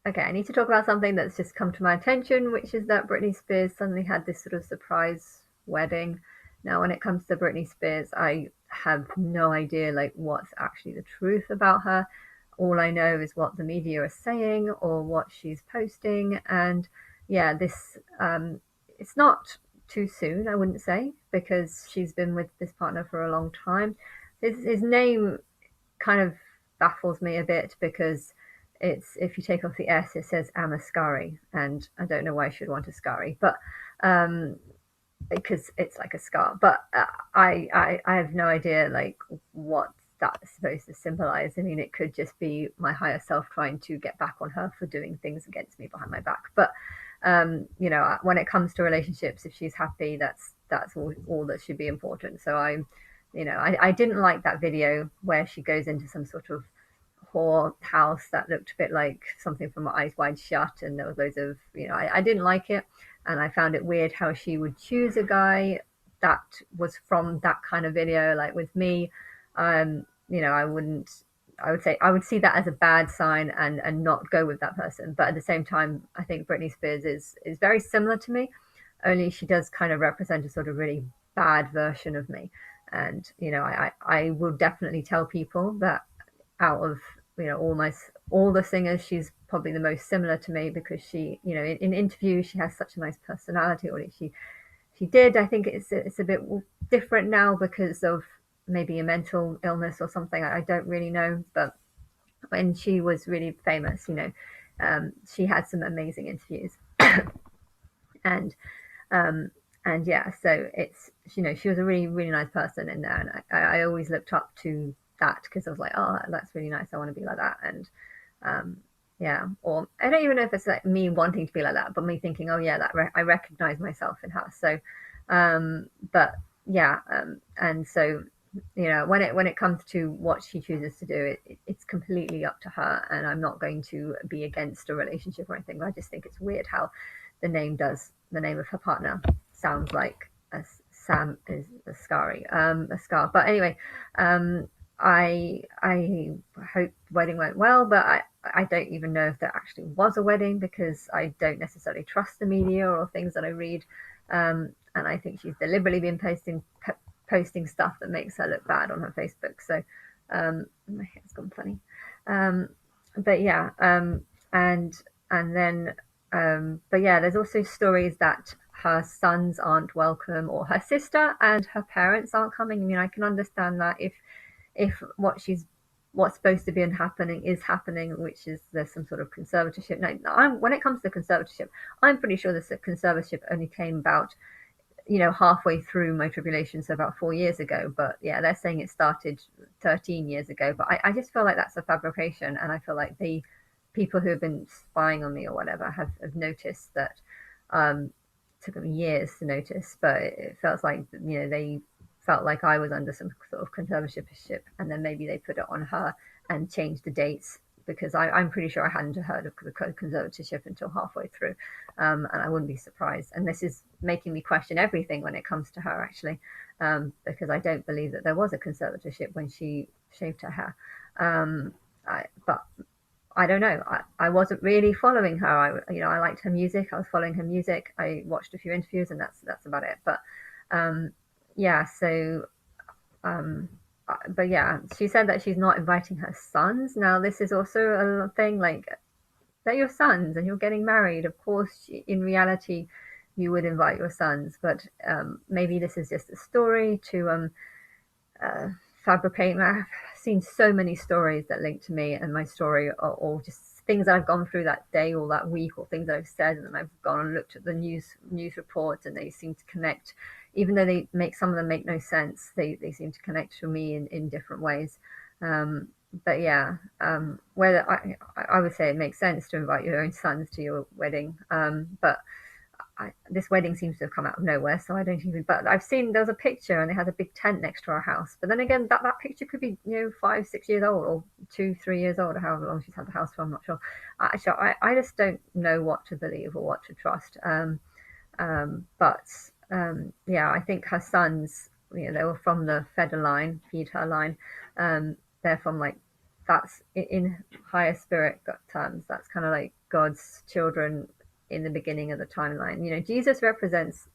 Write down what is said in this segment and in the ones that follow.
Okay, I need to talk about something that's just come to my attention, which is that Britney Spears suddenly had this sort of surprise wedding. Now, when it comes to Britney Spears, I have no idea like what's actually the truth about her. All I know is what the media are saying or what she's posting, and yeah, this it's not too soon, I wouldn't say, because she's been with this partner for a long time. His name kind of baffles me a bit because it's if you take off the S, it says Amaskari, and I don't know why I should want a scary, but um, because it's like a scar. But I have no idea like what that's supposed to symbolize. I mean, it could just be my higher self trying to get back on her for doing things against me behind my back. But you know, when it comes to relationships, if she's happy, that's all that should be important. So you know, I didn't like that video where she goes into some sort of whore house that looked a bit like something from Eyes Wide Shut, and there was loads of, you know, I didn't like it, and I found it weird how she would choose a guy that was from that kind of video. Like with me, you know, I wouldn't. I would say I would see that as a bad sign and not go with that person. But at the same time, I think Britney Spears is very similar to me, only she does kind of represent a sort of really bad version of me. And you know, I will definitely tell people that out of, you know, almost all the singers, she's probably the most similar to me because she, you know, in interviews she has such a nice personality, or she did. I think it's a bit different now because of maybe a mental illness or something. I don't really know, but when she was really famous, you know, she had some amazing interviews, and um, and yeah, so it's, you know, she was a really nice person in there, and I always looked up to that because I was like, oh, that's really nice. I want to be like that, and um, yeah, or I don't even know if it's like me wanting to be like that, but me thinking, oh yeah, I recognize myself in her. So, but yeah, and so you know, when it comes to what she chooses to do, it's completely up to her, and I'm not going to be against a relationship or anything. I just think it's weird how the name of her partner sounds like a Sam is a scary a scar. But anyway, um, I hope the wedding went well, but I don't even know if there actually was a wedding because I don't necessarily trust the media or things that I read. And I think she's deliberately been posting stuff that makes her look bad on her Facebook. So my hair's gone funny. Um, but yeah, and and then but yeah, there's also stories that her sons aren't welcome, or her sister and her parents aren't coming. I mean, I can understand that if what's supposed to be happening is happening, which is there's some sort of conservatorship. Now, when it comes to conservatorship, I'm pretty sure this conservatorship only came about, you know, halfway through my tribulation, so about 4 years ago. But yeah, they're saying it started 13 years ago. But I just feel like that's a fabrication, and I feel like the people who have been spying on me or whatever have noticed that. It took them years to notice, but it felt like, you know, they felt like I was under some sort of conservatorship, and then maybe they put it on her and changed the dates because I'm pretty sure I hadn't heard of the conservatorship until halfway through, and I wouldn't be surprised. And this is making me question everything when it comes to her, actually, because I don't believe that there was a conservatorship when she shaved her hair. But I don't know. I wasn't really following her. You know, I liked her music. I was following her music. I watched a few interviews, and that's about it. But um, yeah, so um, but yeah, she said that she's not inviting her sons. Now, this is also a thing, like they're your sons and you're getting married. Of course, in reality, you would invite your sons, but maybe this is just a story to uh, fabricate. I've seen so many stories that link to me and my story, or just things that I've gone through that day or that week, or things that I've said, and then I've gone and looked at the news reports, and they seem to connect, even though some of them make no sense. They seem to connect to me in different ways. Um, but yeah, whether I would say it makes sense to invite your own sons to your wedding, but this wedding seems to have come out of nowhere, so I don't even. But I've seen there was a picture, and they had a big tent next to our house. But then again, that picture could be, you know, 5, 6 years old, or 2, 3 years old, or however long she's had the house for. I'm not sure. I just don't know what to believe or what to trust. But yeah, I think her sons, you know, they were from the feed her line. They're from like that's in higher spirit terms, that's kind of like God's children in the beginning of the timeline. You know, Jesus represents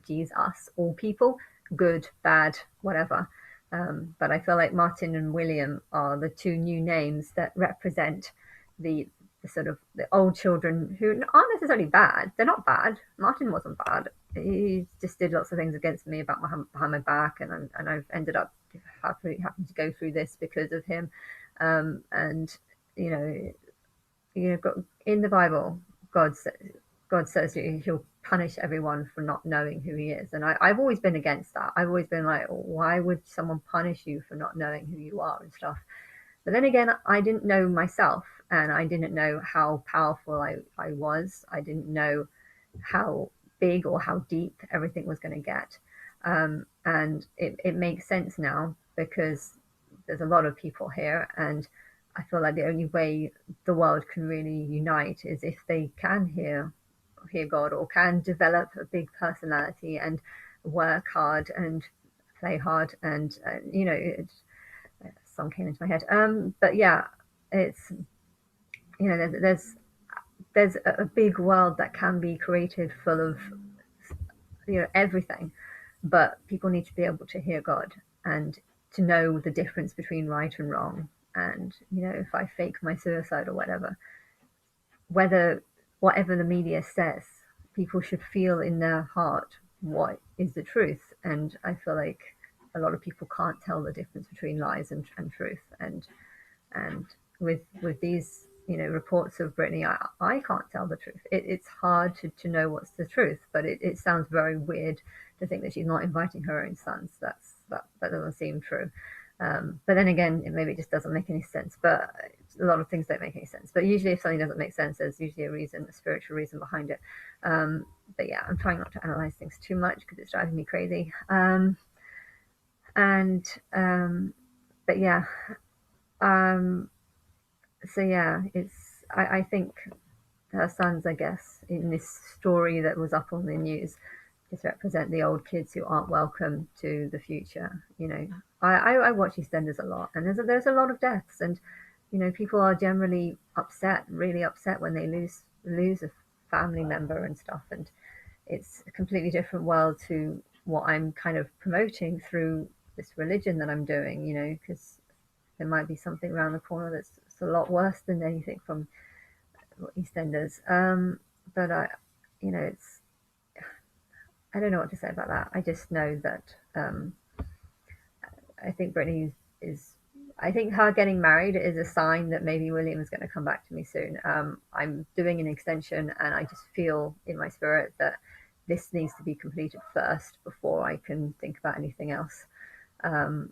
Jesus, all people, good, bad, whatever. But I feel like Martin and William are the two new names that represent the sort of the old children who aren't necessarily bad. They're not bad. Martin wasn't bad. He just did lots of things against me about behind my back, and I've ended up having to go through this because of him. And you know, in the Bible, God says God says he'll punish everyone for not knowing who he is. And I've always been against that. I've always been like, why would someone punish you for not knowing who you are and stuff? But then again, I didn't know myself, and I didn't know how powerful I was. I didn't know how big or how deep everything was going to get. And it makes sense now because there's a lot of people here, and I feel like the only way the world can really unite is if they can hear God, or can develop a big personality and work hard and play hard. And song came into my head. But yeah, it's there's a big world that can be created full of everything, but people need to be able to hear God and to know the difference between right and wrong. And if I fake my suicide or whatever the media says, people should feel in their heart what is the truth. And I feel like a lot of people can't tell the difference between lies and truth. And with these reports of Britney, I can't tell the truth. It's hard to know what's the truth, but it sounds very weird to think that she's not inviting her own sons. That doesn't seem true. But then again, maybe it just doesn't make any sense. But a lot of things don't make any sense. But usually if something doesn't make sense, there's usually a reason, a spiritual reason behind it. But yeah, I'm trying not to analyze things too much because it's driving me crazy. And but yeah, so yeah, I think her sons, I guess, in this story that was up on the news, just represent the old kids who aren't welcome to the future. I watch EastEnders a lot, and there's a lot of deaths, and people are generally upset, really upset when they lose a family member and stuff, and it's a completely different world to what I'm kind of promoting through this religion that I'm doing, because there might be something around the corner that's a lot worse than anything from EastEnders. But it's I don't know what to say about that. I just know that I think Brittany is. I think her getting married is a sign that maybe William's going to come back to me soon. I'm doing an extension, and I just feel in my spirit that this needs to be completed first before I can think about anything else. And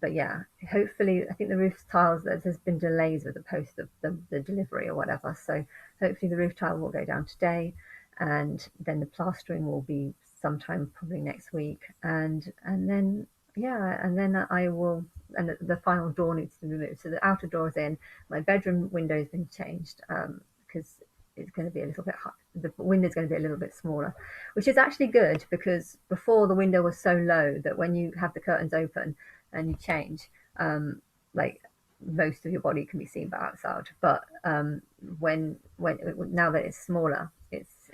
but yeah, hopefully, I think the roof tiles, there's been delays with the post of the delivery or whatever. So hopefully the roof tile will go down today, and then the plastering will be sometime probably next week. And then yeah, and then I will, and the final door needs to be moved. So the outer door is in. My bedroom window has been changed because it's going to be a little bit high. The window is going to be a little bit smaller, which is actually good because before the window was so low that when you have the curtains open and you change, like most of your body can be seen by outside. But when now that it's smaller, it's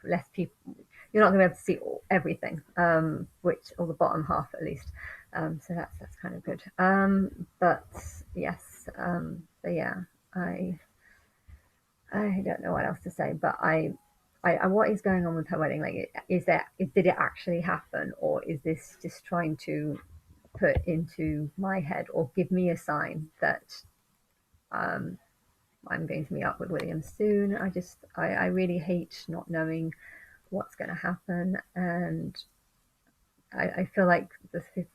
less people. You're not going to be able to see everything, or the bottom half at least. So that's kind of good. But yes, but yeah, I don't know what else to say. But I what is going on with her wedding? Like, did it actually happen, or is this just trying to put into my head or give me a sign that I'm going to meet up with William soon? I really hate not knowing what's going to happen, and I feel like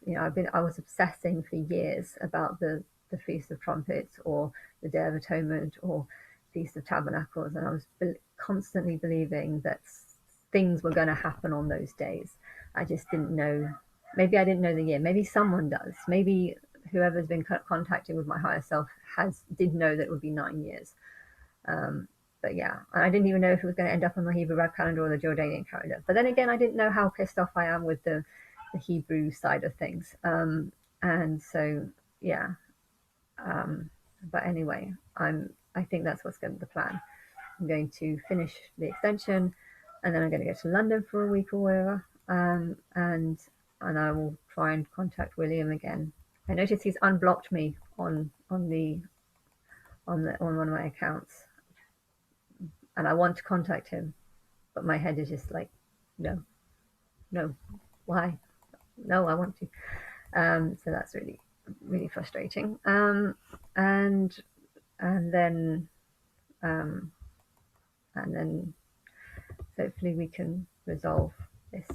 I was obsessing for years about the Feast of Trumpets or the Day of Atonement or Feast of Tabernacles, and I was constantly believing that things were going to happen on those days. I just didn't know. Maybe I didn't know the year. Maybe someone does. Maybe whoever's been contacting with my higher self did know that it would be 9 years. But yeah, I didn't even know if it was going to end up on the Hebrew Rab calendar or the Jordanian calendar. But then again, I didn't know how pissed off I am with the Hebrew side of things. And so, yeah, But anyway, I think that's what's going to be the plan. I'm going to finish the extension, and then I'm going to go to London for a week or whatever, and I will try and contact William again. I notice he's unblocked me on one of my accounts, and I want to contact him, but my head is just like, no, no, why? No, I want to. So that's really, really frustrating. And and then um, and then hopefully we can resolve this